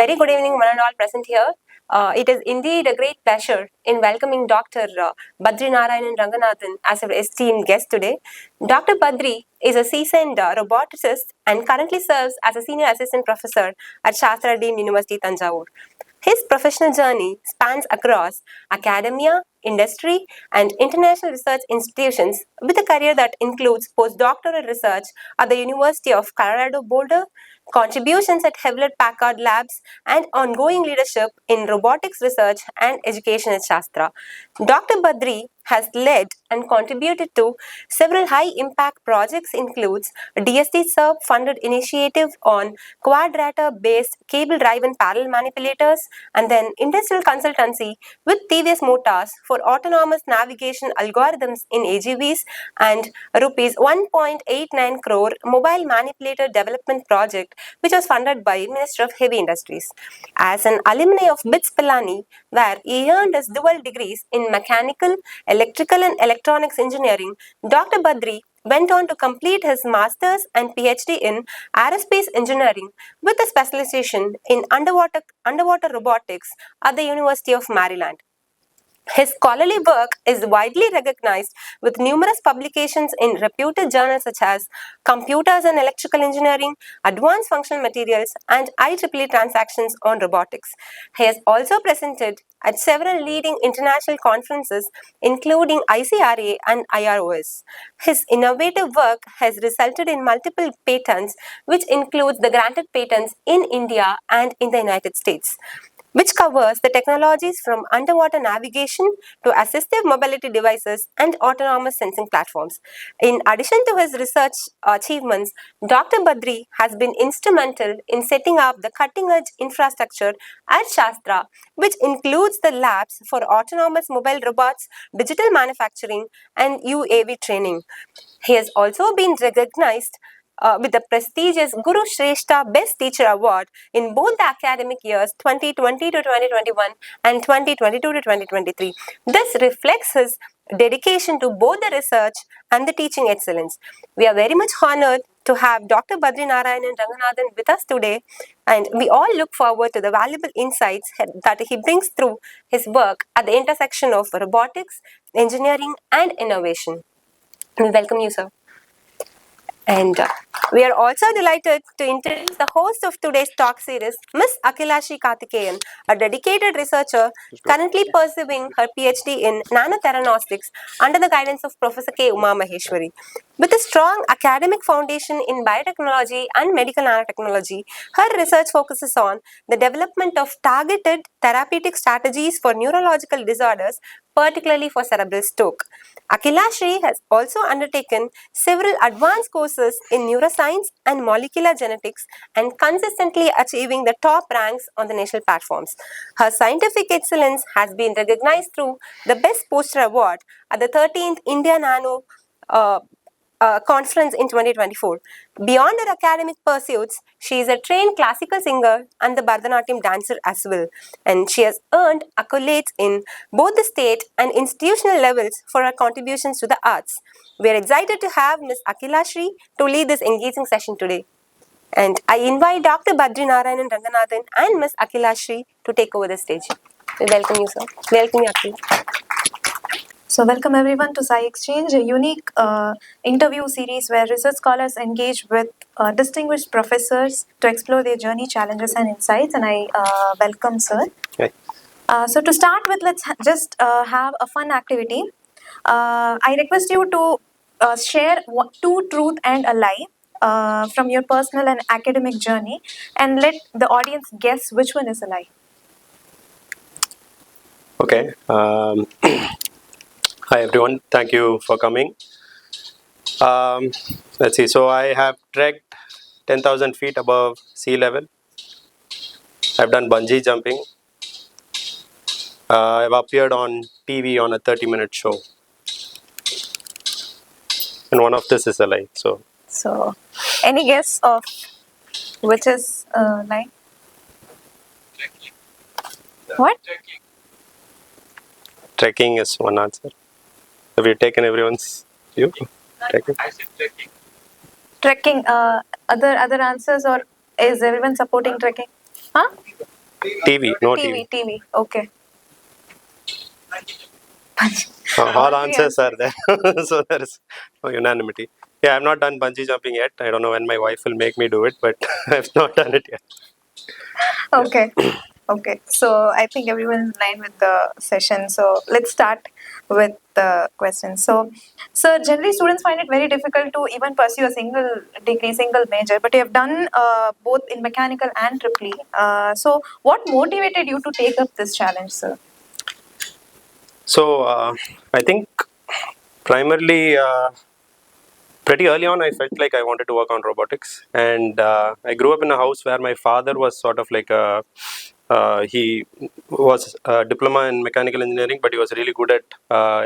Very good evening, one and all present here. It is indeed a great pleasure in welcoming Dr. Badri Narayanan Ranganathan as our esteemed guest today. Dr. Badri is a seasoned roboticist and currently serves as a senior assistant professor at SASTRA Deemed University, Thanjavur. His professional journey spans across academia, industry, and international research institutions with a career that includes postdoctoral research at the University of Colorado Boulder, contributions at Hewlett-Packard Labs, and ongoing leadership in robotics research and education at Shastra. Dr. Badri has led and contributed to several high-impact projects includes DST-SERB-funded initiative on quadrotor-based cable-driven parallel manipulators, and then industrial consultancy with TVS Motors for autonomous navigation algorithms in AGVs, and rupees 1.89 crore mobile manipulator development project which was funded by Ministry of Heavy Industries. As an alumni of BITS Pilani, where he earned his dual degrees in mechanical, electrical and electronics engineering, Dr. Badri went on to complete his master's and Ph.D. in Aerospace Engineering with a specialization in underwater robotics at the University of Maryland. His scholarly work is widely recognized with numerous publications in reputed journals such as Computers and Electrical Engineering, Advanced Functional Materials, and IEEE Transactions on Robotics. He has also presented at several leading international conferences including ICRA and IROS. His innovative work has resulted in multiple patents, which includes the granted patents in India and in the United States, which covers the technologies from underwater navigation to assistive mobility devices and autonomous sensing platforms. In addition to his research achievements, Dr. Badri has been instrumental in setting up the cutting-edge infrastructure at Shastra, which includes the labs for autonomous mobile robots, digital manufacturing, and UAV training. He has also been recognized with the prestigious Guru Shrestha Best Teacher Award in both the academic years 2020 to 2021 and 2022 to 2023. This reflects his dedication to both the research and the teaching excellence. We are very much honored to have Dr. Badri Narayanan Ranganathan with us today, and we all look forward to the valuable insights that he brings through his work at the intersection of robotics, engineering, and innovation. We welcome you, sir. And we are also delighted to introduce the host of today's talk series, Ms.Akhilashree, a dedicated researcher currently pursuing her Ph.D. in nanotheranostics under the guidance of Professor K. Uma Maheshwari. With a strong academic foundation in biotechnology and medical nanotechnology, her research focuses on the development of targeted therapeutic strategies for neurological disorders, particularly for cerebral stroke. Akhilashree has also undertaken several advanced courses in neuroscience and molecular genetics and consistently achieving the top ranks on the national platforms. Her scientific excellence has been recognized through the Best Poster Award at the 13th India Nano Conference in 2024. Beyond her academic pursuits, she is a trained classical singer and the Bharatanatyam dancer as well, and she has earned accolades in both the state and institutional levels for her contributions to the arts. We are excited to have Ms. Akhilashree to lead this engaging session today. And I invite Dr. Badri Narayanan Ranganathan and Ms. Akhilashree to take over the stage. We welcome you, sir. Welcome you, Akhil. So welcome everyone to SciXchange, a unique interview series where research scholars engage with distinguished professors to explore their journey, challenges and insights, and I welcome sir. Okay. So to start with, let's just have a fun activity. I request you to share two truth and a lie from your personal and academic journey, and let the audience guess which one is a lie. Okay. Hi everyone, thank you for coming. Let's see, so I have trekked 10,000 feet above sea level. I've done bungee jumping. I've appeared on TV on a 30-minute show. And one of this is a lie. So any guess of which is a lie? What? Trekking is one answer. Have you taken everyone's view? Trekking? I said trekking. Trekking. Other answers, or is everyone supporting trekking? Huh? TV, no TV. TV. Okay. All answers are there. So there is no unanimity. Yeah, I've not done bungee jumping yet. I don't know when my wife will make me do it, but I've not done it yet. Okay. Okay. So I think everyone is in line with the session. So let's start with the questions. So generally students find it very difficult to even pursue a single degree, single major, but you have done both in mechanical and triple E. So what motivated you to take up this challenge, sir? So I think primarily pretty early on, I felt like I wanted to work on robotics, and I grew up in a house where my father was sort of like he was a diploma in mechanical engineering, but he was really good at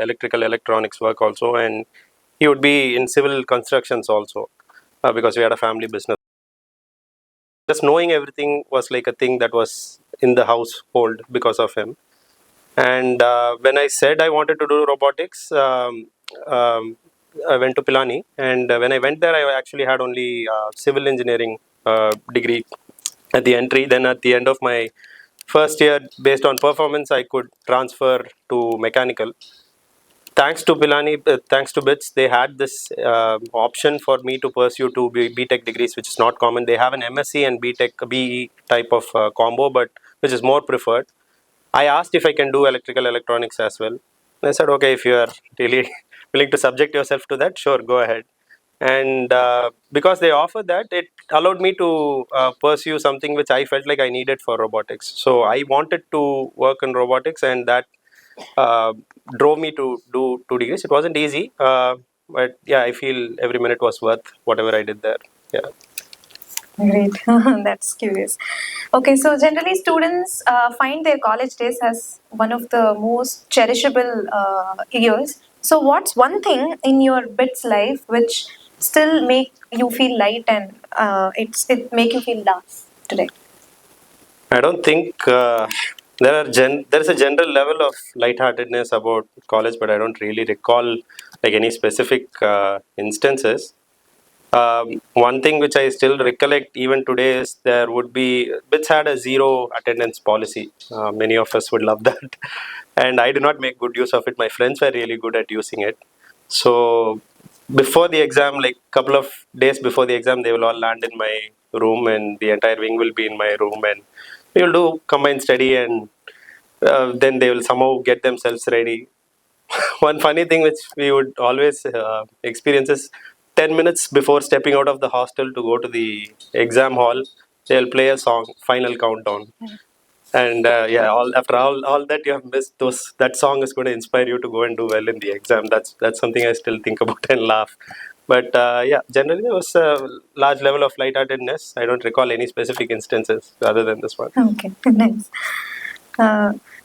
electrical electronics work also, and he would be in civil constructions also because we had a family business. Just knowing everything was like a thing that was in the household because of him. And when I said I wanted to do robotics, I went to Pilani. And when I went there, I actually had only civil engineering degree at the entry. Then at the end of my first year, based on performance, I could transfer to mechanical. Thanks to Pilani, thanks to BITS, they had this option for me to pursue two BTech degrees, which is not common. They have an MSc and BTech, BE type of combo, but which is more preferred. I asked if I can do electrical electronics as well. They said, okay, if you are really willing to subject yourself to that, sure, go ahead. And because they offered that, it allowed me to pursue something which I felt like I needed for robotics. So I wanted to work in robotics, and that uh, drove me to do 2 degrees. It wasn't easy, but yeah, I feel every minute was worth whatever I did there. Yeah. Great. That's curious. Okay, so generally students find their college days as one of the most cherishable years. So what's one thing in your BITS life which still make you feel light and it make you feel laugh today? I don't think there is a general level of lightheartedness about college, but I don't really recall like any specific instances. One thing which I still recollect even today is there would be BITS had a zero attendance policy. Many of us would love that, and I did not make good use of it. My friends were really good at using it. So before the exam, like couple of days before the exam, they will all land in my room, and the entire wing will be in my room, and we will do combined study, and then they will somehow get themselves ready. One funny thing which we would always experience is 10 minutes before stepping out of the hostel to go to the exam hall, they'll play a song, Final Countdown. And yeah, after all that you have missed, that song is going to inspire you to go and do well in the exam. That's something I still think about and laugh. But yeah, generally there was a large level of lightheartedness. I don't recall any specific instances other than this one. Okay, nice.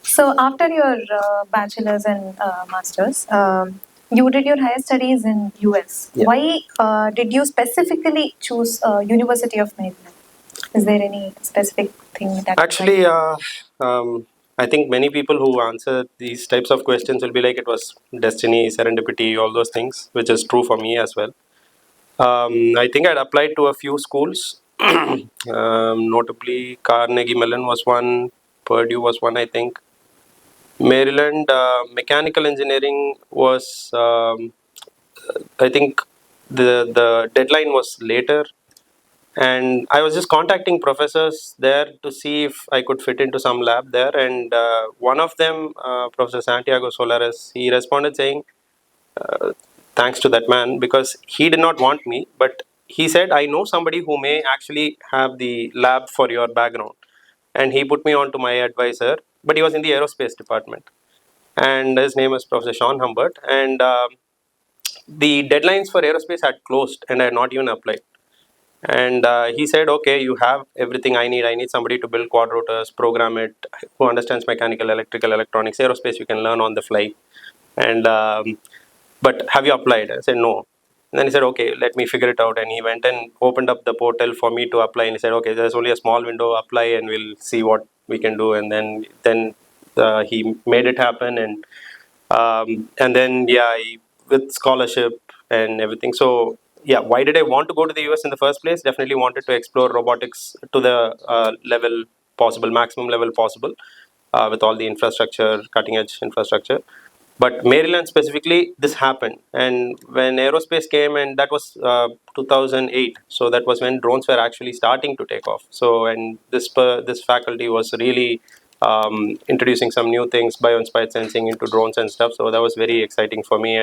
So after your bachelor's and master's, you did your higher studies in US. Yeah. Why did you specifically choose University of Maryland? Is there any specific thing that Actually, I think many people who answer these types of questions will be like it was destiny, serendipity, all those things, which is true for me as well. I think I'd applied to a few schools, notably Carnegie Mellon was one, Purdue was one, I think. Maryland mechanical engineering was, I think, the deadline was later, and I was just contacting professors there to see if I could fit into some lab there. And one of them, Professor Santiago Solares, he responded saying, thanks to that man, because he did not want me, but he said, I know somebody who may actually have the lab for your background. And he put me on to my advisor, but he was in the aerospace department. And his name is Professor Sean Humbert. And the deadlines for aerospace had closed, and I had not even applied. And he said, okay, you have everything I need. I need somebody to build quadrotors, program it, who understands mechanical, electrical, electronics. Aerospace, you can learn on the fly. And but have you applied? I said, no. And then he said, okay, let me figure it out. And he went and opened up the portal for me to apply. And he said, okay, there's only a small window, apply, and we'll see what we can do. And then he made it happen. And then, yeah, with scholarship and everything. So, yeah, why did I want to go to the US in the first place? Definitely wanted to explore robotics to the level possible, maximum level possible, with all the infrastructure, cutting edge infrastructure. But Maryland specifically, this happened. And when aerospace came, and that was 2008, so that was when drones were actually starting to take off. So, and this faculty was really introducing some new things, bio-inspired sensing into drones and stuff. So that was very exciting for me.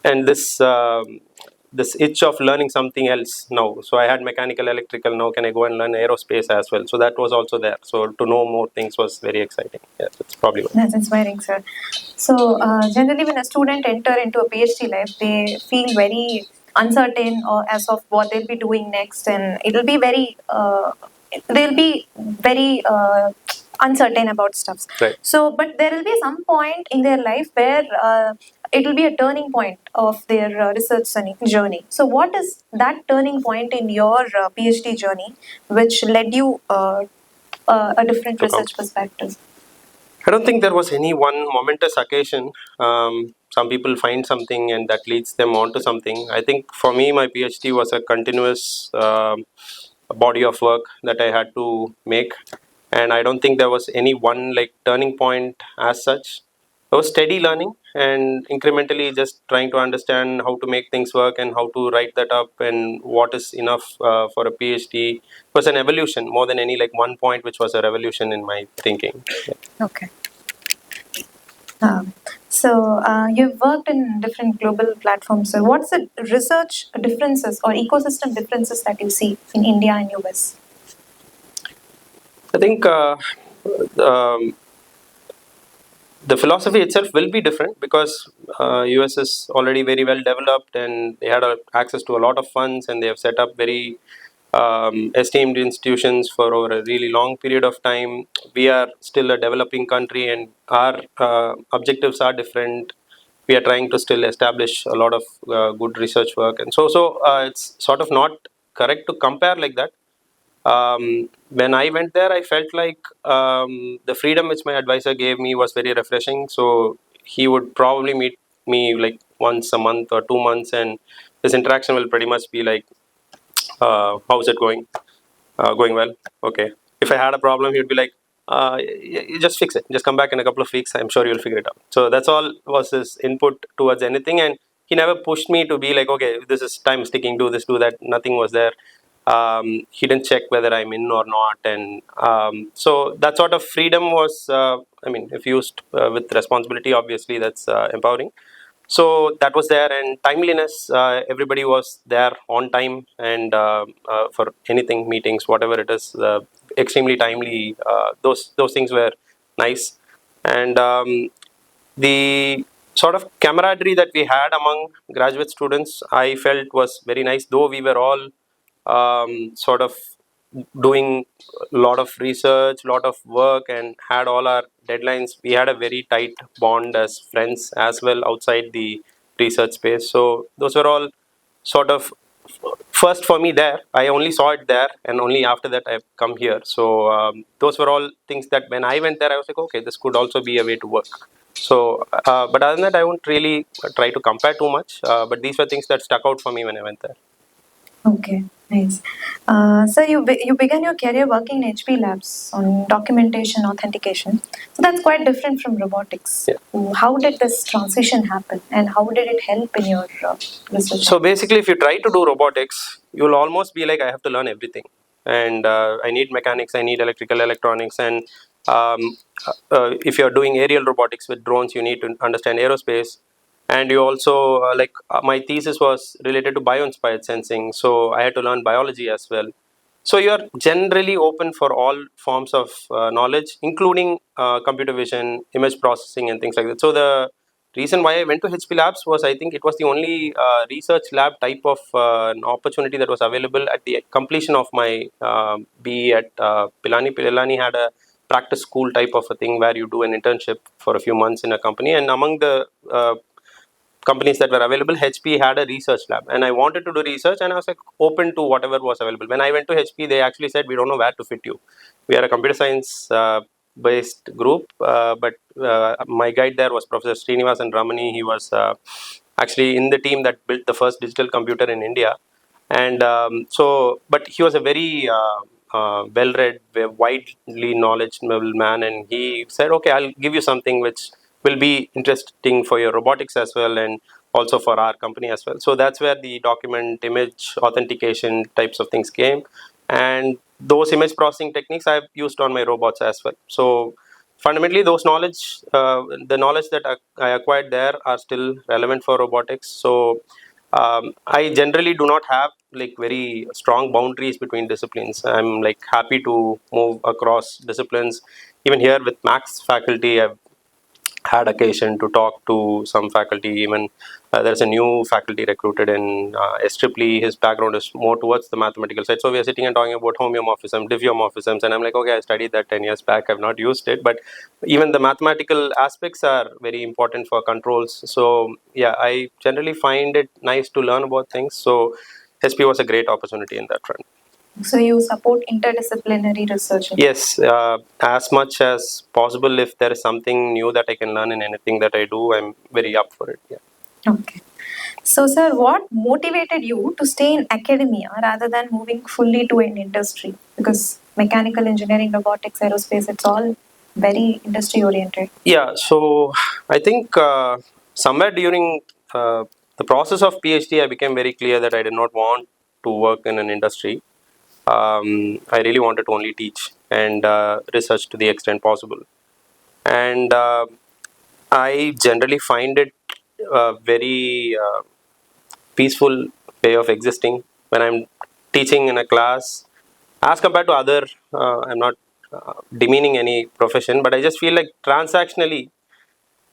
And this itch of learning something else now. So I had mechanical, electrical. Now can I go and learn aerospace as well? So that was also there. So to know more things was very exciting. Yeah, that's probably what. That's inspiring, sir. So generally, when a student enter into a PhD life, they feel very uncertain or as of what they'll be doing next, and it'll be very they'll be very uncertain about stuff. Right. So, but there will be some point in their life where it will be a turning point of their research journey. So, what is that turning point in your PhD journey, which led you a different research perspective? I don't think there was any one momentous occasion. Some people find something and that leads them on to something. I think for me, my PhD was a continuous body of work that I had to make. And I don't think there was any one like turning point as such. It was steady learning and incrementally just trying to understand how to make things work and how to write that up and what is enough for a PhD. It was an evolution more than any like one point which was a revolution in my thinking. Yeah. Okay. So you've worked in different global platforms. So what's the research differences or ecosystem differences that you see in India and US? I think the philosophy itself will be different because US is already very well developed and they had access to a lot of funds and they have set up very esteemed institutions for over a really long period of time. We are still a developing country and our objectives are different. We are trying to still establish a lot of good research work, and so it's sort of not correct to compare like that. When I went there, I felt like the freedom which my advisor gave me was very refreshing. So he would probably meet me like once a month or 2 months, and this interaction will pretty much be like, how's it going? Going well. Okay. If I had a problem, he'd be like, you just fix it. Just come back in a couple of weeks. I'm sure you'll figure it out. So that's all was his input towards anything. And he never pushed me to be like, okay, this is time sticking, do this, do that. Nothing was there. He didn't check whether I'm in or not. And so that sort of freedom was, I mean, if used with responsibility, obviously that's empowering. So that was there, and timeliness, everybody was there on time, and for anything, meetings, whatever it is, extremely timely. Those things were nice, and the sort of camaraderie that we had among graduate students, I felt was very nice, though we were all sort of doing a lot of research, lot of work, and had all our deadlines. We had a very tight bond as friends as well outside the research space. So those were all sort of first for me there. I only saw it there, and only after that I've come here. So those were all things that when I went there, I was like, okay, this could also be a way to work. So, but other than that, I won't really try to compare too much. But these were things that stuck out for me when I went there. Okay, nice. So you began your career working in HP Labs on documentation authentication. So that's quite different from robotics. Yeah. How did this transition happen, and how did it help in your research? So basically, if you try to do robotics, you'll almost be like, I have to learn everything, and I need mechanics, I need electrical, electronics, and if you're doing aerial robotics with drones, you need to understand aerospace. And you also, my thesis was related to bio-inspired sensing, so I had to learn biology as well. So you're generally open for all forms of knowledge, including computer vision, image processing, and things like that. So the reason why I went to HP Labs was I think it was the only research lab type of an opportunity that was available at the completion of my BE at Pilani. Pilani had a practice school type of a thing where you do an internship for a few months in a company, and among the companies that were available, HP had a research lab, and I wanted to do research, and I was like open to whatever was available. When I went to HP, they actually said, we don't know where to fit you. We are a computer science based group, but my guide there was Professor Srinivasan Ramani. He was actually in the team that built the first digital computer in India, and but he was a very well-read, widely knowledgeable man, and he said, okay, I'll give you something which will be interesting for your robotics as well, and also for our company as well. So that's where the document image authentication types of things came, and those image processing techniques I've used on my robots as well. So fundamentally, those knowledge, the knowledge that I acquired there are still relevant for robotics. So I generally do not have like very strong boundaries between disciplines. I'm like happy to move across disciplines. Even here with Max faculty, I've had occasion to talk to some faculty. Even there's a new faculty recruited in SAAS. His background is more towards the mathematical side. So we are sitting and talking about homeomorphism, diffeomorphisms, and I'm like, okay, I studied that 10 years back. I've not used it, but even the mathematical aspects are very important for controls. So yeah, I generally find it nice to learn about things. So SP was a great opportunity in that front. So you support interdisciplinary research? Yes, as much as possible. If there is something new that I can learn in anything that I do, I'm very up for it. Yeah. Okay. So, sir, what motivated you to stay in academia rather than moving fully to an industry? Because mechanical engineering, robotics, aerospace, it's all very industry oriented. Yeah, so I think somewhere during the process of PhD, I became very clear that I did not want to work in an industry. I really wanted to only teach and research to the extent possible. And I generally find it a very peaceful way of existing when I'm teaching in a class as compared to other. I'm not demeaning any profession, but I just feel like transactionally,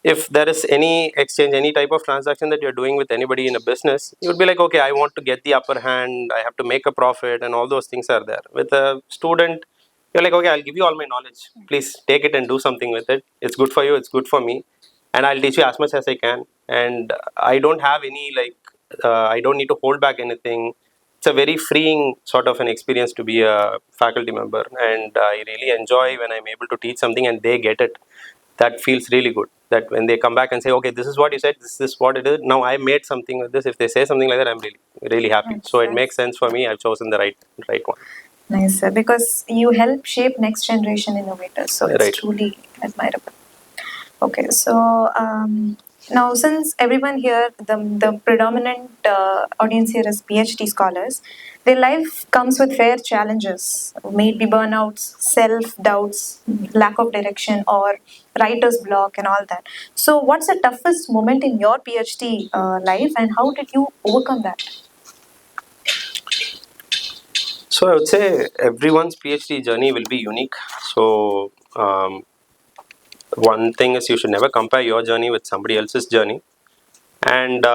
if there is any exchange, any type of transaction that you're doing with anybody in a business, you would be like, okay, I want to get the upper hand, I have to make a profit, and all those things are there. With a student, you're like, okay, I'll give you all my knowledge. Please take it and do something with it. It's good for you, it's good for me, and I'll teach you as much as I can. And I don't have any, like, I don't need to hold back anything. It's a very freeing sort of an experience to be a faculty member, and I really enjoy when I'm able to teach something and they get it. That feels really good, that when they come back and say, okay, this is what you said, this is what it is, now I made something with this. If they say something like that, I'm really happy. Nice, so it nice. makes sense for me. I've chosen the right one. Nice, sir, because you help shape next generation innovators. So it's Right. truly admirable. Okay, so now since everyone here, the predominant audience here is PhD scholars, their life comes with fair challenges, maybe burnouts, self-doubts, lack of direction, or writer's block and all that. So what's the toughest moment in your PhD life, and how did you overcome that? So I would say everyone's PhD journey will be unique. So one thing is, you should never compare your journey with somebody else's journey. And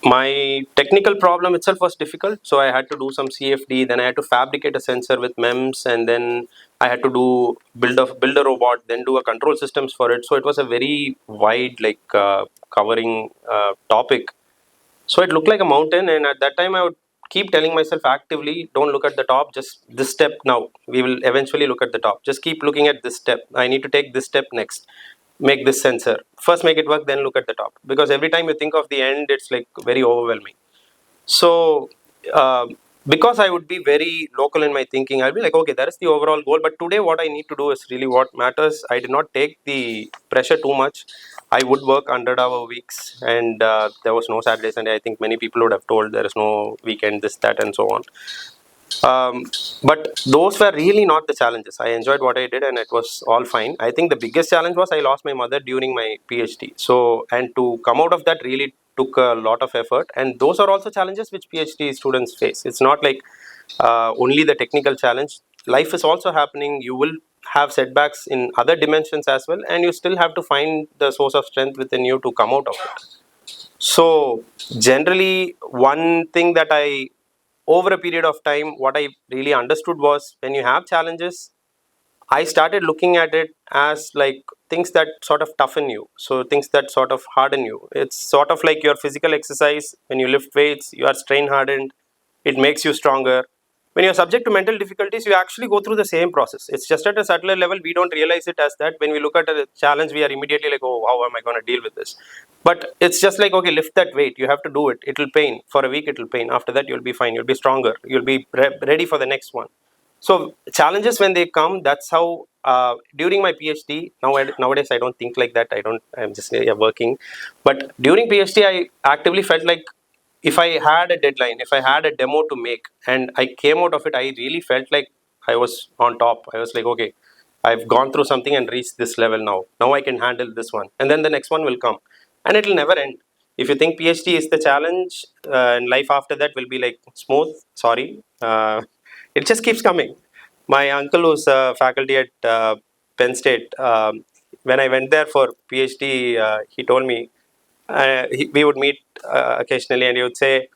my technical problem itself was difficult, so I had to do some CFD, then I had to fabricate a sensor with MEMS, and then I had to do build a robot, then do a control systems for it. So it was a very wide, like covering topic. So it looked like a mountain, and at that time I would keep telling myself actively, don't look at the top, just this step now. We will eventually look at the top. Just keep looking at this step. I need to take this step next. Make this sensor. First make it work, then look at the top. Because every time you think of the end, it's like very overwhelming. So because I would be very local in my thinking, I'll be like, okay, that is the overall goal. But today what I need to do is really what matters. I did not take the pressure too much. I would work 100-hour weeks, and there was no Saturday, Sunday. I think many people would have told there is no weekend, this, that, and so on. But those were really not the challenges. I enjoyed what I did and it was all fine. I think the biggest challenge was I lost my mother during my PhD. So, and to come out of that really took a lot of effort. And those are also challenges which PhD students face. It's not like only the technical challenge. Life is also happening. You will have setbacks in other dimensions as well. And you still have to find the source of strength within you to come out of it. So, generally, one thing that over a period of time, what I really understood was, when you have challenges, I started looking at it as like things that sort of toughen you. So things that sort of harden you. It's sort of like your physical exercise. When you lift weights, you are strain hardened. It makes you stronger. When you're subject to mental difficulties, you actually go through the same process. It's just at a subtler level. We don't realize it as that. When we look at a challenge, we are immediately like, oh, how am I going to deal with this? But it's just like, okay, lift that weight. You have to do it. It'll pain. For a week, it'll pain. After that, you'll be fine. You'll be stronger. You'll be ready for the next one. So challenges when they come, that's how during my PhD, nowadays I don't think like that. I'm just working. But during PhD, I actively felt like if I had a deadline, if I had a demo to make and I came out of it, I really felt like I was on top. I was like, okay, I've gone through something and reached this level now. Now I can handle this one. And then the next one will come. And it will never end. If you think PhD is the challenge and life after that will be like smooth, sorry. It just keeps coming. My uncle was faculty at Penn State. When I went there for PhD, he told me we would meet occasionally, and he would say,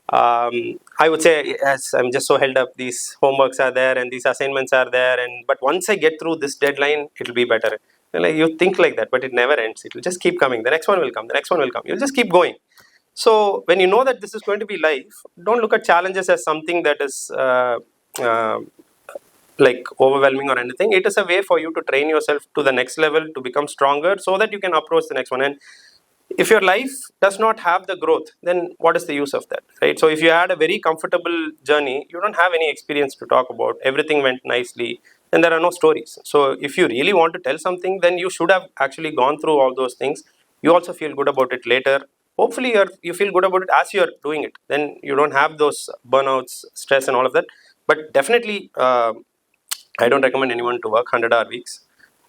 I would say, yes, I'm just so held up. These homeworks are there, and these assignments are there, and but once I get through this deadline, it'll be better. And like you think like that, but it never ends. It will just keep coming. The next one will come. The next one will come. You'll just keep going. So when you know that this is going to be life, don't look at challenges as something that is uh, like overwhelming or anything. It is a way for you to train yourself to the next level, to become stronger, so that you can approach the next one. And if your life does not have the growth, then what is the use of that, right? So if you had a very comfortable journey, you don't have any experience to talk about, everything went nicely, then there are no stories. So if you really want to tell something, then you should have actually gone through all those things. You also feel good about it later. Hopefully you feel good about it as you're doing it, then you don't have those burnouts, stress and all of that. But definitely I don't recommend anyone to work 100-hour weeks.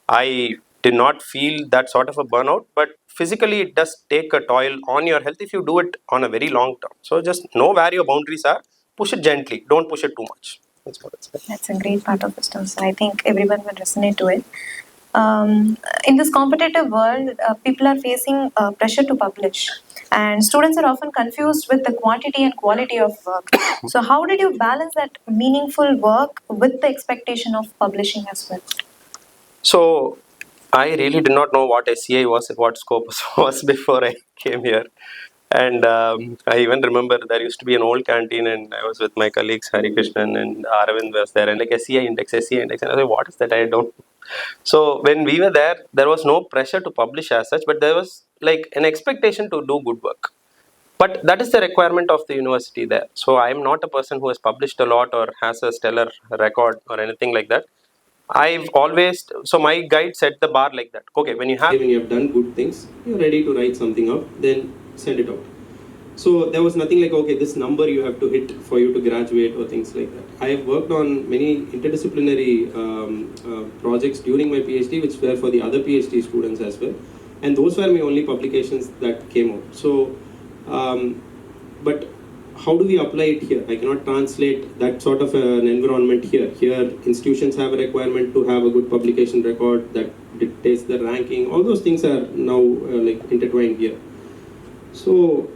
I did not feel that sort of a burnout, but physically it does take a toll on your health if you do it on a very long term. So just know where your boundaries are, push it gently, don't push it too much. That's what it's like. That's a great part of wisdom. So I think everyone will resonate to it. In this competitive world, people are facing pressure to publish, and students are often confused with the quantity and quality of work. So, how did you balance that meaningful work with the expectation of publishing as well? So I really did not know what SCI was, what Scopus was before I came here. And I even remember there used to be an old canteen, and I was with my colleagues Hari Krishnan and Aravind was there, and like SCI index, and I was like, what is that? I don't. So when we were there was no pressure to publish as such, but there was like an expectation to do good work. But that is the requirement of the university there. So I am not a person who has published a lot or has a stellar record or anything like that. I've always, so my guide set the bar like that. Okay, when you have done good things, you're ready to write something up, then send it out. So there was nothing like, okay, this number you have to hit for you to graduate or things like that. I have worked on many interdisciplinary projects during my PhD, which were for the other PhD students as well. And those were my only publications that came out. So, but how do we apply it here? I cannot translate that sort of an environment here. Here, institutions have a requirement to have a good publication record that dictates the ranking. All those things are now like intertwined here. So,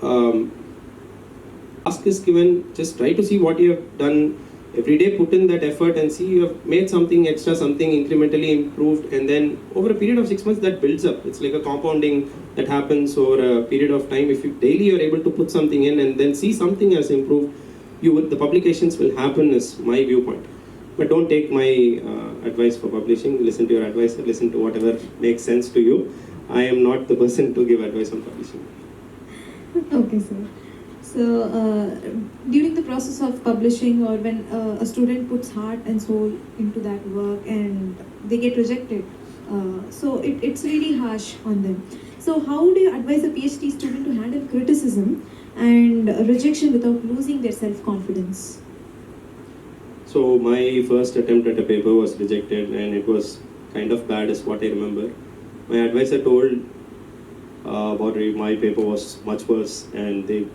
ask is given, just try to see what you have done every day, put in that effort and see you have made something extra, something incrementally improved, and then over a period of 6 months that builds up. It's like a compounding that happens over a period of time. If you daily you're able to put something in and then see something has improved, the publications will happen is my viewpoint. But don't take my advice for publishing. Listen to your advice, listen to whatever makes sense to you. I am not the person to give advice on publishing. Okay, sir. So, during the process of publishing, or when a student puts heart and soul into that work and they get rejected, so it's really harsh on them. So, how do you advise a PhD student to handle criticism and rejection without losing their self-confidence? So, my first attempt at a paper was rejected, and it was kind of bad, is what I remember. My advisor told Badri, my paper was much worse, and they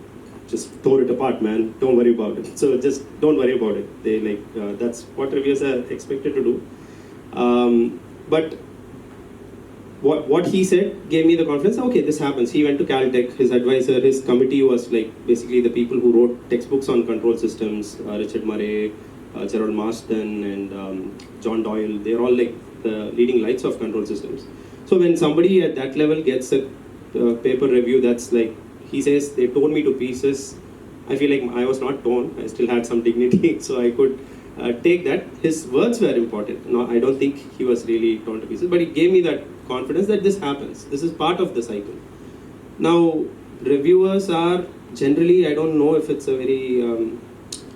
just tore it apart, man. Don't worry about it. So just don't worry about it. They like that's what reviewers are expected to do. But what he said gave me the confidence. Okay, this happens. He went to Caltech. His advisor, his committee was like basically the people who wrote textbooks on control systems. Richard Murray, Gerald Marsden, and John Doyle. They're all like the leading lights of control systems. So when somebody at that level gets a paper review, that's like, he says, they tore me to pieces. I feel like I was not torn. I still had some dignity, so I could take that. His words were important. No, I don't think he was really torn to pieces, but he gave me that confidence that this happens. This is part of the cycle. Now, reviewers are generally, I don't know if it's a very,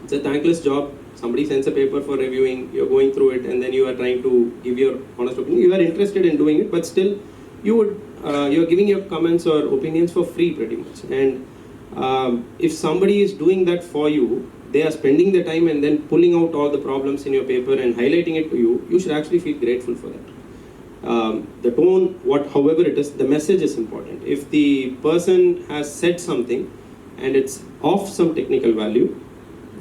it's a thankless job. somebody sends a paper for reviewing, you're going through it, and then you are trying to give your honest opinion. You are interested in doing it, but still you're giving your comments or opinions for free pretty much. And if somebody is doing that for you, they are spending the time and then pulling out all the problems in your paper and highlighting it to you, you should actually feel grateful for that. The tone, however it is, the message is important. If the person has said something and it's of some technical value,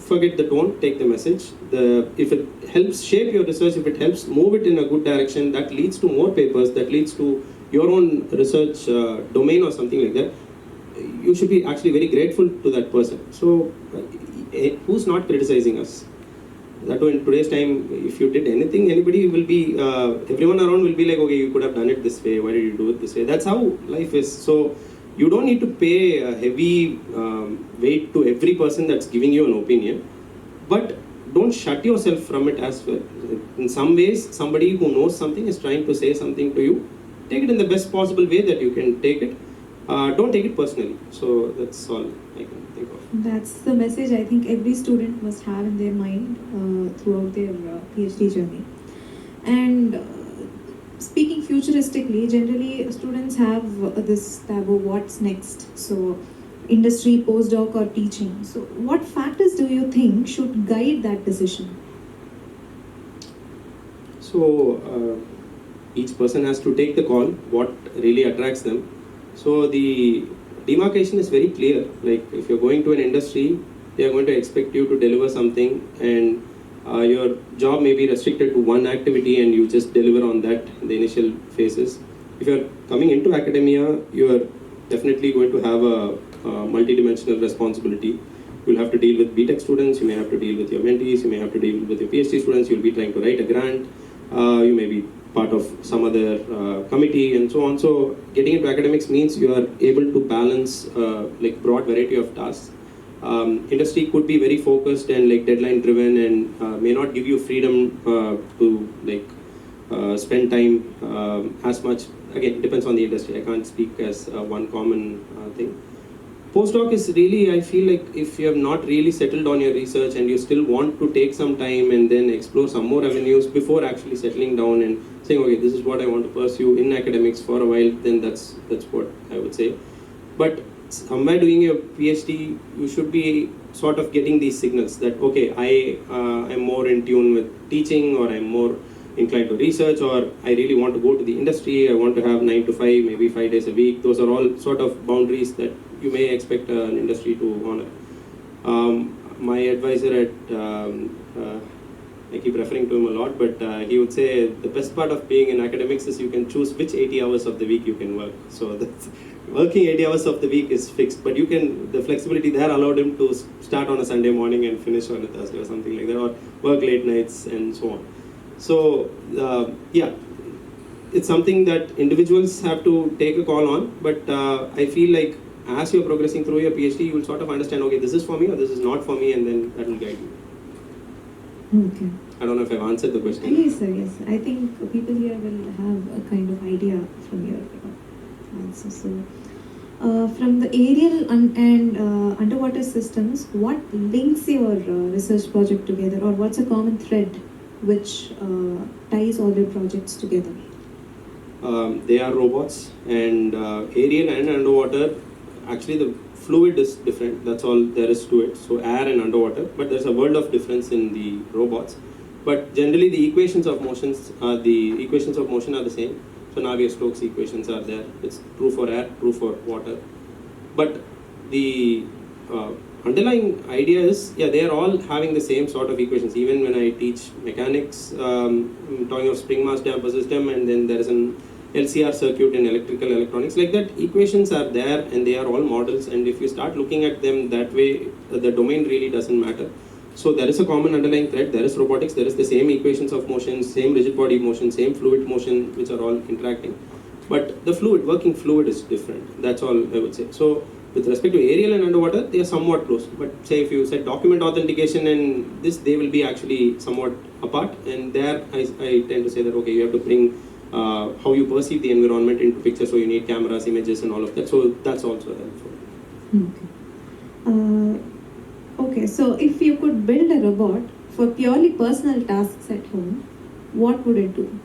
forget the tone, take the message. If it helps shape your research, if it helps move it in a good direction, that leads to more papers, that leads to your own research domain or something like that, you should be actually very grateful to that person. So who's not criticizing us? That too, in today's time, if you did anything, anybody will be, everyone around will be like, okay, you could have done it this way, why did you do it this way? That's how life is. So you don't need to pay a heavy weight to every person that's giving you an opinion, but don't shut yourself from it as well. In some ways, somebody who knows something is trying to say something to you. Take it in the best possible way that you can take it. Don't take it personally. So that's all I can think of. That's the message I think every student must have in their mind throughout their PhD journey. And speaking futuristically, generally students have this taboo, what's next? So industry, postdoc or teaching. So what factors do you think should guide that decision? So each person has to take the call, what really attracts them. So the demarcation is very clear. Like if you're going to an industry, they are going to expect you to deliver something, and your job may be restricted to one activity and you just deliver on that in the initial phases. If you're coming into academia, you're definitely going to have a multi-dimensional responsibility. You'll have to deal with BTech students, you may have to deal with your mentees, you may have to deal with your PhD students, you'll be trying to write a grant, you may be part of some other committee and so on. So getting into academics means you are able to balance like broad variety of tasks. Industry could be very focused and like deadline driven and may not give you freedom to like spend time as much. Again, it depends on the industry. I can't speak as one common thing. Postdoc is really, I feel like if you have not really settled on your research and you still want to take some time and then explore some more avenues before actually settling down and saying, okay, this is what I want to pursue in academics for a while, then that's what I would say. But somewhere doing your PhD, you should be sort of getting these signals that, okay, I am more in tune with teaching, or I'm more inclined to research, or I really want to go to the industry, I want to have 9 to 5, maybe 5 days a week. Those are all sort of boundaries that you may expect an industry to honor. My advisor at, I keep referring to him a lot, but he would say the best part of being in academics is you can choose which 80 hours of the week you can work. So that's, working 80 hours of the week is fixed, but you can, the flexibility there allowed him to start on a Sunday morning and finish on a Thursday or something like that, or work late nights and so on. So yeah, it's something that individuals have to take a call on, but I feel like as you're progressing through your PhD, you will sort of understand, okay, this is for me or this is not for me, and then that will guide you. Okay. I don't know if I've answered the question. Yes, sir, yes. I think people here will have a kind of idea from your answer. So, from the aerial and underwater systems, what links your research project together, or what's a common thread which ties all your projects together? They are robots, and aerial and underwater, actually the fluid is different, that's all there is to it. So air and underwater, but there's a world of difference in the robots. But generally the equations of motion are the same. So Navier-Stokes equations are there. It's true for air, true for water. But the underlying idea is, yeah, they are all having the same sort of equations. Even when I teach mechanics, I'm talking of spring mass damper system, and then there is an LCR circuit in electrical electronics. Like that, equations are there and they are all models, and if you start looking at them that way, the domain really doesn't matter. So there is a common underlying thread. There is robotics, there is the same equations of motion, same rigid body motion, same fluid motion, which are all interacting. But the working fluid is different. That's all I would say. So with respect to aerial and underwater, they are somewhat close. But say if you said document authentication and this, they will be actually somewhat apart. And there I tend to say that, okay, you have to bring how you perceive the environment into picture. So you need cameras, images and all of that. So that's also helpful. Okay. Okay, so if you could build a robot for purely personal tasks at home, what would it do?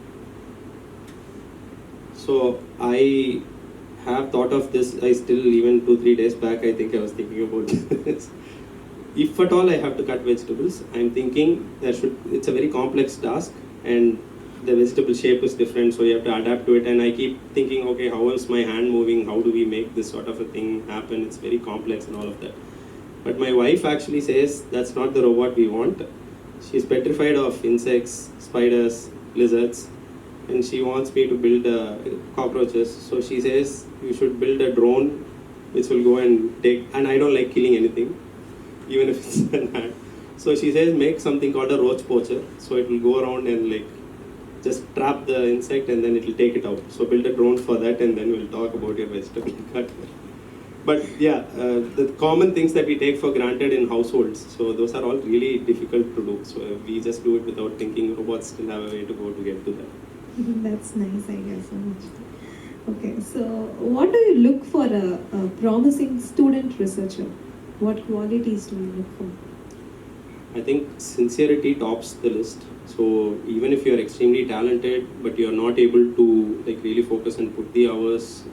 So I have thought of this. I still, even 2-3 days back, I think I was thinking about this. If at all I have to cut vegetables, I'm thinking it's a very complex task, and the vegetable shape is different, so you have to adapt to it. And I keep thinking, okay, how is my hand moving? How do we make this sort of a thing happen? It's very complex and all of that. But my wife actually says that's not the robot we want. She's petrified of insects, spiders, lizards, and she wants me to build cockroaches. So she says you should build a drone which will go and take, and I don't like killing anything, even if it's an ant. So she says make something called a roach poacher. So it will go around and like just trap the insect and then it will take it out. So build a drone for that, and then we'll talk about your vegetable cut. But yeah, the common things that we take for granted in households, so those are all really difficult to do. So we just do it without thinking. Robots still have a way to go to get to that. That's nice idea so much. Okay, so what do you look for a promising student researcher? What qualities do you look for? I think sincerity tops the list. So even if you're extremely talented, but you're not able to like really focus and put the hours,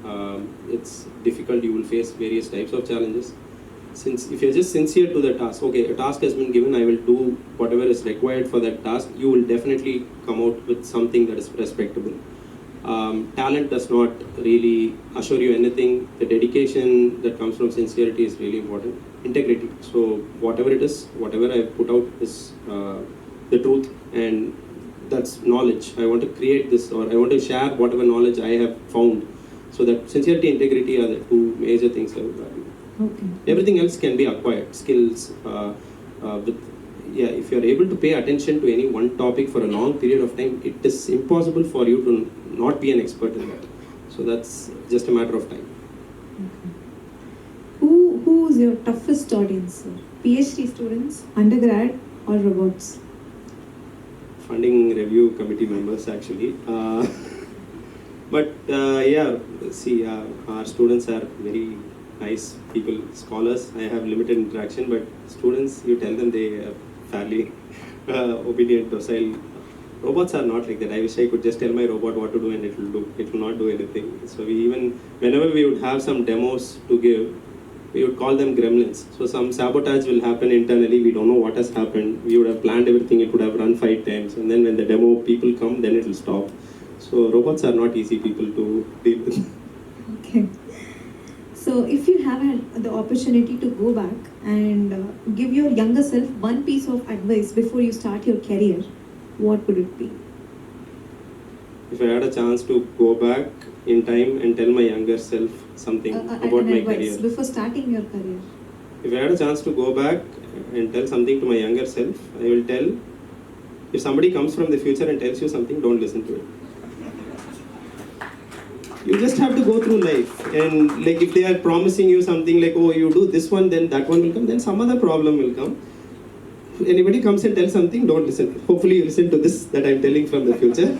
it's difficult. You will face various types of challenges. Since if you're just sincere to the task, okay, a task has been given, I will do whatever is required for that task, you will definitely come out with something that is respectable. Talent does not really assure you anything. The dedication that comes from sincerity is really important. Integrity. So whatever it is, whatever I put out is the truth, and that's knowledge. I want to create this, or I want to share whatever knowledge I have found. So that sincerity and integrity are the two major things I would value. Okay. Everything else can be acquired. Skills, if you're able to pay attention to any one topic for a long period of time, it is impossible for you to not be an expert in that. So that's just a matter of time. Okay. Who is your toughest audience, sir? PhD students, undergrad, or robots? Funding review committee members, actually. Our students are very nice people, scholars. I have limited interaction, but students, you tell them they are fairly obedient, docile. Robots are not like that. I wish I could just tell my robot what to do and it will not do anything. So whenever we would have some demos to give, we would call them gremlins. So some sabotage will happen internally. We don't know what has happened. We would have planned everything. It would have run 5 times. And then when the demo people come, then it will stop. So robots are not easy people to deal with. Okay. So if you have had the opportunity to go back and give your younger self one piece of advice before you start your career, what would it be? If I had a chance to go back in time and tell my younger self something about my career. Before starting your career. If I had a chance to go back and tell something to my younger self, I will tell, if somebody comes from the future and tells you something, don't listen to it. You just have to go through life, and like if they are promising you something like, oh, you do this one, then that one will come, then some other problem will come. Anybody comes and tells something, don't listen. Hopefully you listen to this that I'm telling from the future.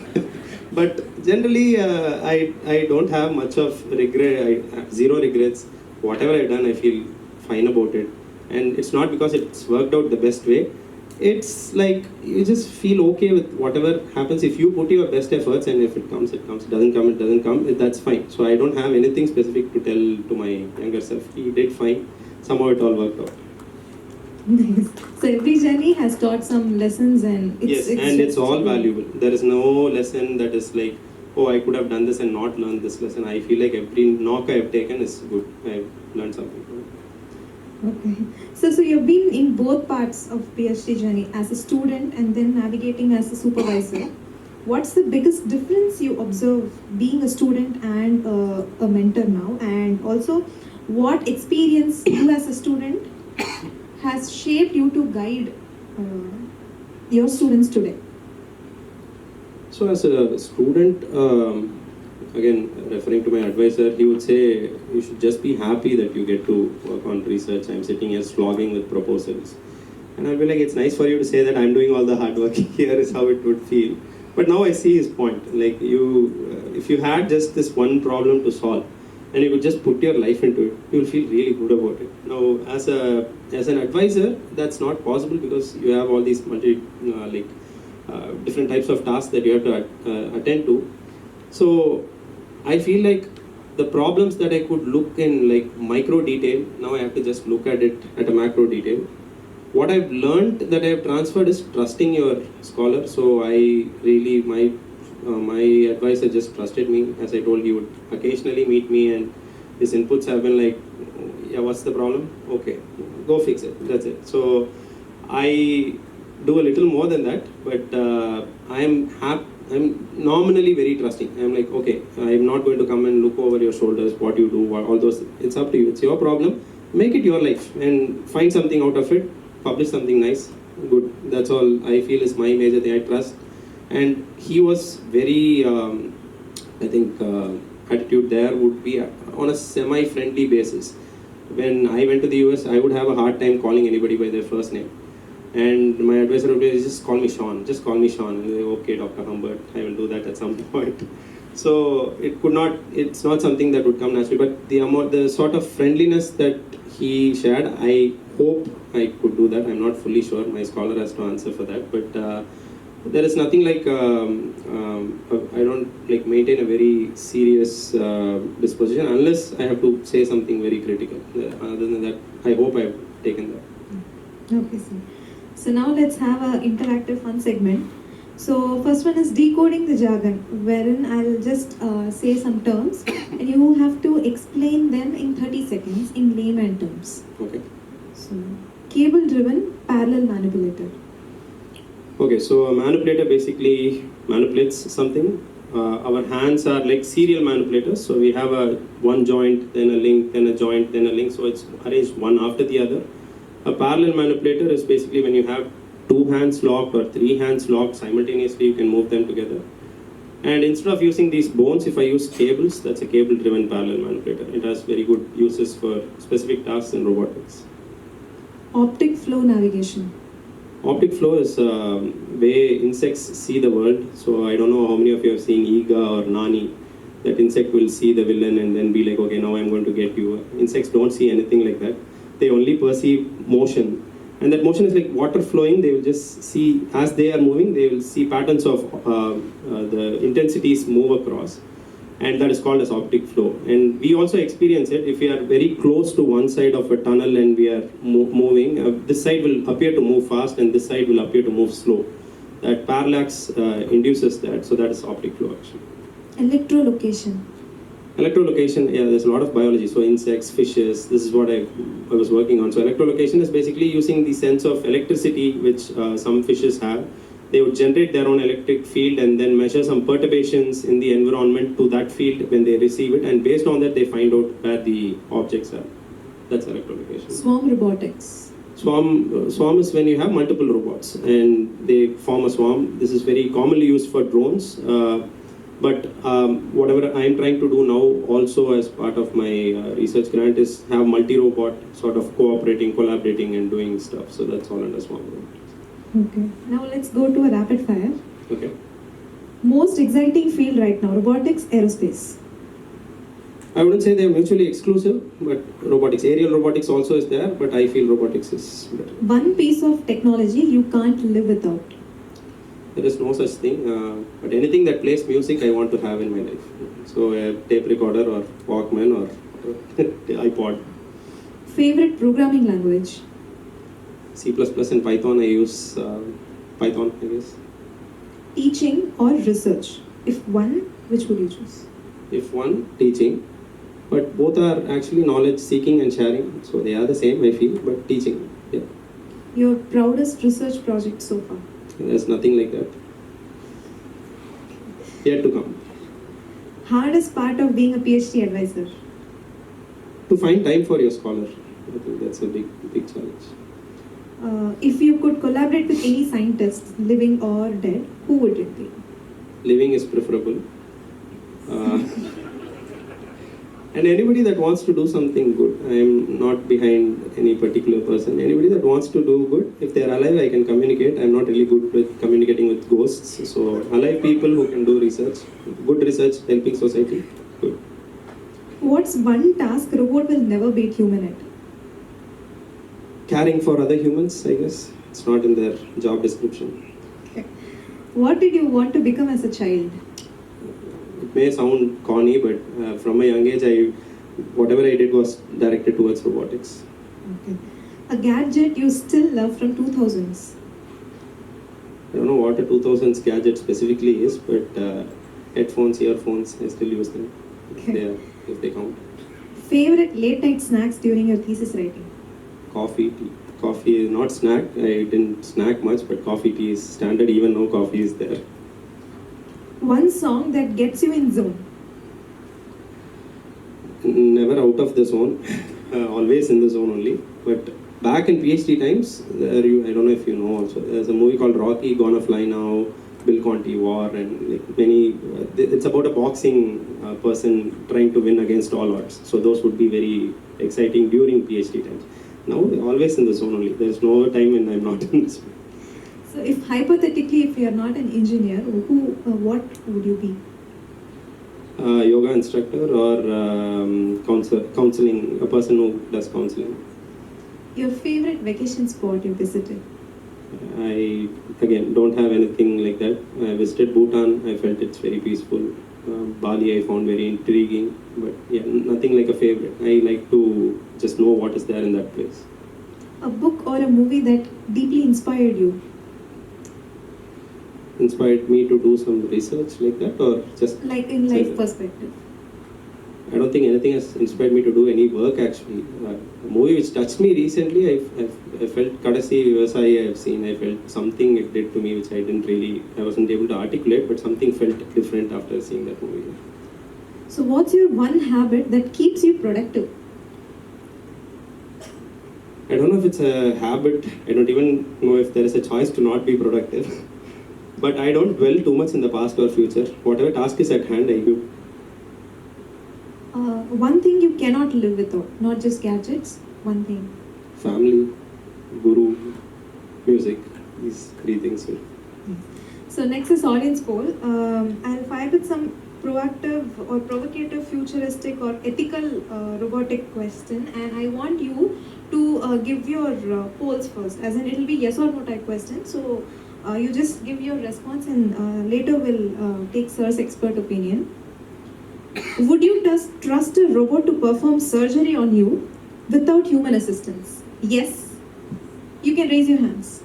But generally, I don't have much of regret. I have zero regrets. Whatever I've done, I feel fine about it. And it's not because it's worked out the best way. It's like you just feel okay with whatever happens. If you put your best efforts, and if it comes, it comes. It doesn't come, it doesn't come. That's fine. So I don't have anything specific to tell to my younger self. He did fine. Somehow it all worked out. Nice. So every journey has taught some lessons, and it's all valuable. There is no lesson that is like, oh, I could have done this and not learned this lesson. I feel like every knock I have taken is good. I've learned something from it. Okay. So you've been in both parts of PhD journey, as a student and then navigating as a supervisor. What's the biggest difference you observe being a student and a mentor now? And also, what experience you as a student has shaped you to guide your students today? So as a student, again, referring to my advisor, he would say, you should just be happy that you get to work on research. I'm sitting here slogging with proposals. And I'll be like, it's nice for you to say that I'm doing all the hard work. Here is how it would feel. But now I see his point. Like if you had just this one problem to solve, and you could just put your life into it, you will feel really good about it. Now, as an advisor, that's not possible because you have all these different types of tasks that you have to attend to. So I feel like the problems that I could look in like micro detail, now I have to just look at it at a macro detail. What I've learned that I have transferred is trusting your scholar. So I really, my advisor just trusted me. As I told, he would occasionally meet me and his inputs have been like, yeah, what's the problem? Okay, go fix it, that's it. So I do a little more than that, but I'm nominally very trusting. I'm like, okay, I'm not going to come and look over your shoulders, what you do, all those, it's up to you, it's your problem. Make it your life and find something out of it, publish something nice, good. That's all I feel is my major thing, I trust. And he was very, I think, attitude there would be on a semi-friendly basis. When I went to the US, I would have a hard time calling anybody by their first name. And my advisor would be, just call me Sean, just call me Sean. And they, okay, Dr. Humbert, I will do that at some point. So it's not something that would come naturally, but the sort of friendliness that he shared, I hope I could do that. I'm not fully sure, my scholar has to answer for that, but there is nothing like, I don't like maintain a very serious disposition unless I have to say something very critical. Other than that, I hope I've taken that. Okay, sir. So now let's have an interactive fun segment. So first one is decoding the jargon, wherein I'll just say some terms and you have to explain them in 30 seconds in layman terms. Okay. So cable driven parallel manipulator. Okay, so a manipulator basically manipulates something. Our hands are like serial manipulators. So we have one joint, then a link, then a joint, then a link. So it's arranged one after the other. A parallel manipulator is basically when you have two hands locked or three hands locked simultaneously, you can move them together. And instead of using these bones, if I use cables, that's a cable-driven parallel manipulator. It has very good uses for specific tasks in robotics. Optic flow navigation. Optic flow is way insects see the world. So I don't know how many of you have seen Iga or Nani. That insect will see the villain and then be like, okay, now I'm going to get you. Insects don't see anything like that. They only perceive motion. And that motion is like water flowing. They will just see, as they are moving, they will see patterns of the intensities move across. And that is called as optic flow. And we also experience it if we are very close to one side of a tunnel and we are moving. This side will appear to move fast and this side will appear to move slow. That parallax induces that. So that is optic flow actually. Electrolocation. Electrolocation, yeah, there's a lot of biology. So insects, fishes, this is what I was working on. So electrolocation is basically using the sense of electricity which some fishes have. They would generate their own electric field and then measure some perturbations in the environment to that field when they receive it. And based on that, they find out where the objects are. That's electrolocation. Swarm robotics. Swarm is when you have multiple robots and they form a swarm. This is very commonly used for drones. But whatever I'm trying to do now also as part of my research grant is have multi-robot sort of cooperating, collaborating and doing stuff. So that's all under swarm robotics. Okay. Now let's go to a rapid fire. Okay. Most exciting field right now, robotics, aerospace. I wouldn't say they're mutually exclusive, but robotics, aerial robotics also is there, but I feel robotics is better. One piece of technology you can't live without. There is no such thing, but anything that plays music I want to have in my life. So a tape recorder or Walkman or iPod. Favorite programming language? C++ and Python, I use Python, I guess. Teaching or research? If one, which would you choose? If one, teaching. But both are actually knowledge seeking and sharing. So they are the same, I feel, but teaching, yeah. Your proudest research project so far? There's nothing like that. Yet to come. Hardest part of being a PhD advisor? To find time for your scholar. I think that's a big challenge. If you could collaborate with any scientist, living or dead, who would it be? Living is preferable. And anybody that wants to do something good, I am not behind any particular person. Anybody that wants to do good, if they are alive, I can communicate. I'm not really good with communicating with ghosts. So alive people who can do research, good research, helping society, good. What's one task robot will never beat human at? Caring for other humans, I guess. It's not in their job description. Okay. What did you want to become as a child? It may sound corny, but from a young age, whatever I did was directed towards robotics. Okay. A gadget you still love from 2000s? I don't know what a 2000s gadget specifically is, but headphones, earphones, I still use them. Okay. If they count. Favorite late night snacks during your thesis writing? Coffee, tea. Coffee is not snack. I didn't snack much, but coffee, tea is standard even though coffee is there. One song that gets you in zone? Never out of the zone. Always in the zone only. But back in PhD times, I don't know if you know also, there's a movie called Rocky, Gonna Fly Now, Bill Conti War, and like many, it's about a boxing person trying to win against all odds. So those would be very exciting during PhD times. Now, always in the zone only. There's no time when I'm not in this. So if hypothetically, if you are not an engineer, what would you be? Yoga instructor or counseling, a person who does counseling. Your favorite vacation spot you visited? I, again, don't have anything like that. I visited Bhutan, I felt it's very peaceful. Bali I found very intriguing, but yeah, nothing like a favorite. I like to just know what is there in that place. A book or a movie that deeply inspired you? Inspired me to do some research like that, or just... Like in life perspective? I don't think anything has inspired me to do any work actually. A movie which touched me recently, I felt Kadasi Vivasai I've seen, I felt something it did to me which I wasn't able to articulate, but something felt different after seeing that movie. So what's your one habit that keeps you productive? I don't know if it's a habit, I don't even know if there is a choice to not be productive. But I don't dwell too much in the past or future. Whatever task is at hand, I do. One thing you cannot live without, not just gadgets, one thing. Family, guru, music, these three things. So next is audience poll. I'll fire with some proactive or provocative, futuristic or ethical robotic question, and I want you to give your polls first, as in it'll be yes or no type question. So you just give your response and later we'll take sir's expert opinion. Would you trust a robot to perform surgery on you without human assistance? Yes. You can raise your hands.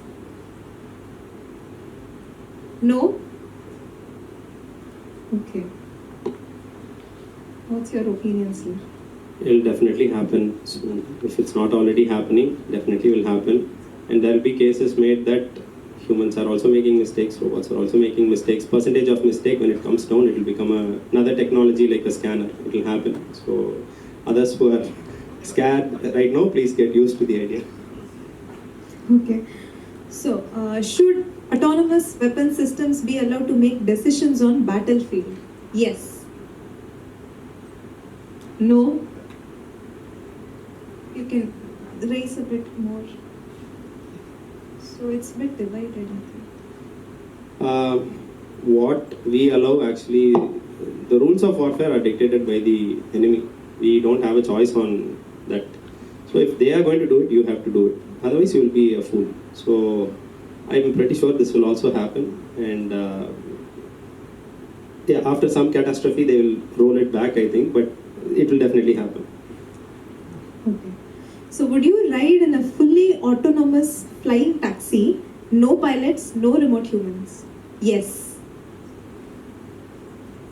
No? Okay. What's your opinion, sir? It'll definitely happen soon. If it's not already happening, definitely will happen. And there will be cases made that humans are also making mistakes, robots are also making mistakes. Percentage of mistake, when it comes down, it will become another technology like a scanner. It will happen. So others who are scared right now, please get used to the idea. Okay. So, should autonomous weapon systems be allowed to make decisions on battlefield? Yes. No? You can raise a bit more. So it's a bit divided, I think. What we allow actually, the rules of warfare are dictated by the enemy. We don't have a choice on that. So if they are going to do it, you have to do it. Otherwise you will be a fool. So I'm pretty sure this will also happen. And yeah, after some catastrophe, they will roll it back, I think, but it will definitely happen. Okay. So would you ride in a fully autonomous flying taxi, no pilots, no remote humans? Yes.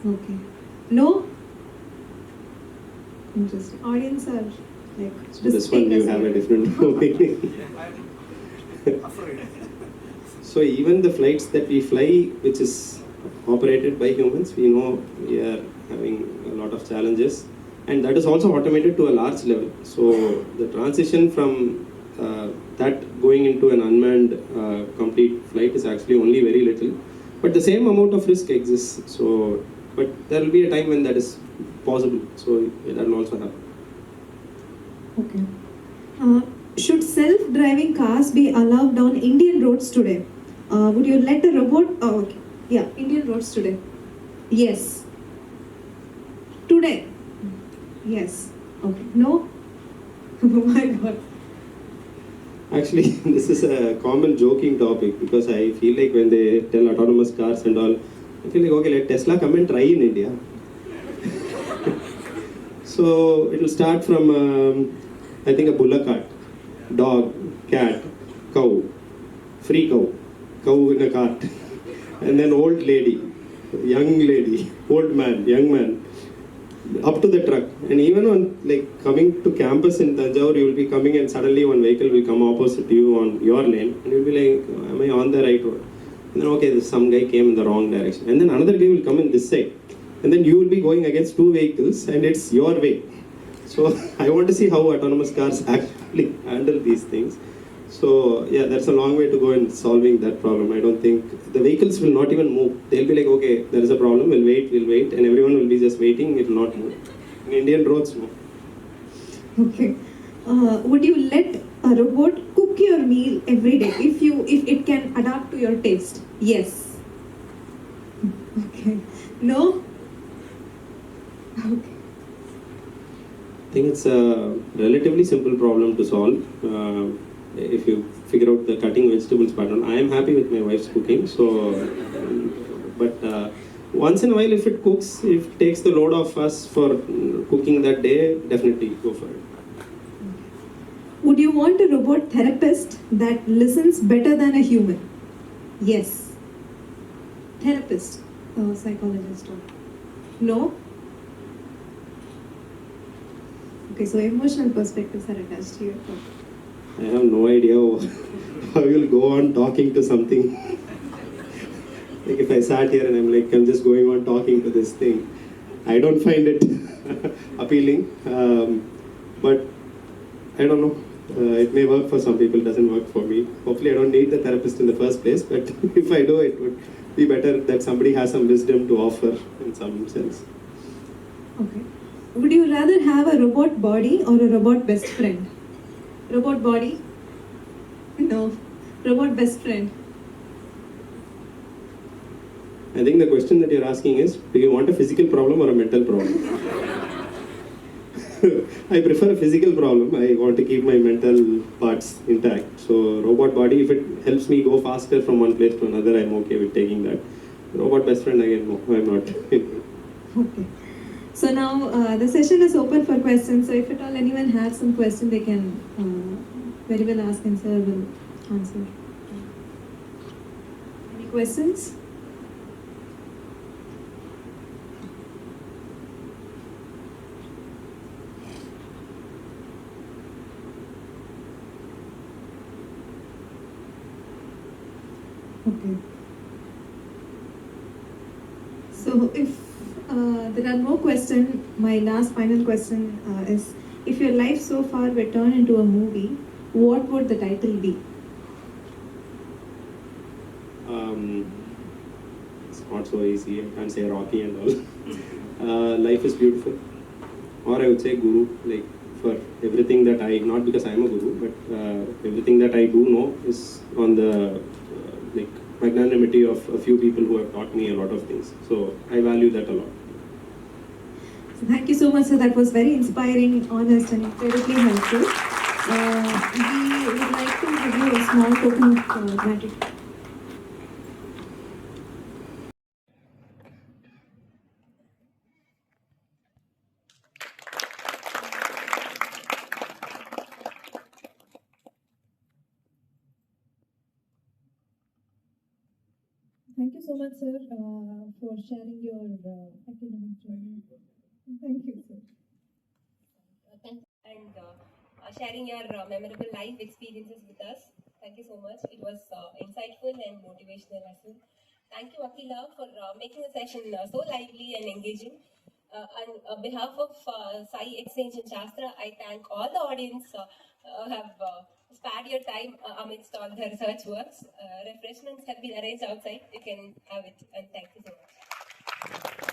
Okay. No? Interesting. Audience are like... So this one you have a different opinion. So even the flights that we fly, which is operated by humans, we know we are having a lot of challenges. And that is also automated to a large level. So the transition from that going into an unmanned complete flight is actually only very little. But the same amount of risk exists. So, but there will be a time when that is possible. So that will also happen. Okay. Should self-driving cars be allowed on Indian roads today? Would you let a robot... Oh, okay. Yeah, Indian roads today. Yes. Today. Yes. Okay. No? Oh my God. Actually, this is a common joking topic because I feel like when they tell autonomous cars and all, I feel like, okay, let Tesla come and try in India. So it will start from, I think, a bullock cart, dog, cat, cow, free cow in a cart, and then old lady, young lady, old man, young man, up to the truck. And even on like coming to campus in Thanjavur, you will be coming and suddenly one vehicle will come opposite you on your lane, and you'll be like, am I on the right road? And then okay, some guy came in the wrong direction, and then another guy will come in this side, and then you will be going against two vehicles, and it's your way. So I want to see how autonomous cars actually handle these things. So yeah, that's a long way to go in solving that problem. I don't think the vehicles will not even move. They'll be like, okay, there is a problem, we'll wait, and everyone will be just waiting, it will not move. In Indian roads, no. Okay. Would you let a robot cook your meal every day if it can adapt to your taste? Yes. Okay. No? Okay. I think it's a relatively simple problem to solve. If you figure out the cutting vegetables pattern, I am happy with my wife's cooking. So, but once in a while, if it cooks, if it takes the load off us for cooking that day, definitely go for it. Would you want a robot therapist that listens better than a human? Yes. Therapist, psychologist. No? Okay, so emotional perspectives are attached to your topic. I have no idea how you'll go on talking to something. Like if I sat here and I'm just going on talking to this thing, I don't find it appealing. But I don't know. It may work for some people, doesn't work for me. Hopefully I don't need the therapist in the first place, but if I do, it would be better that somebody has some wisdom to offer in some sense. Okay. Would you rather have a robot body or a robot best friend? Robot body? No. Robot best friend? I think the question that you're asking is, do you want a physical problem or a mental problem? I prefer a physical problem. I want to keep my mental parts intact. So robot body, if it helps me go faster from one place to another, I'm okay with taking that. Robot best friend, again, no, I'm not. Okay. So now the session is open for questions. So if at all anyone has some question, they can very well ask and sir will answer. Any questions? Okay. So if there are no questions, my last final question is, if your life so far were turned into a movie, what would the title be? It's not so easy. I can't say Rocky and all. Life is beautiful. Or I would say Guru, like for everything that I, not because I'm a Guru, but everything that I do know is on the like magnanimity of a few people who have taught me a lot of things. So I value that a lot. So thank you so much, sir. That was very inspiring, honest, and incredibly helpful. We would like to give you a small token of gratitude. Thank you so much, sir, for sharing your academic journey. Thank you, sir. And sharing your memorable life experiences with us. Thank you so much. It was insightful and motivational as well. Thank you, Akhila, for making the session so lively and engaging. On behalf of SciXchange and SASTRA, I thank all the audience who have spared your time amidst all the research works. Refreshments have been arranged outside. You can have it. And thank you so much.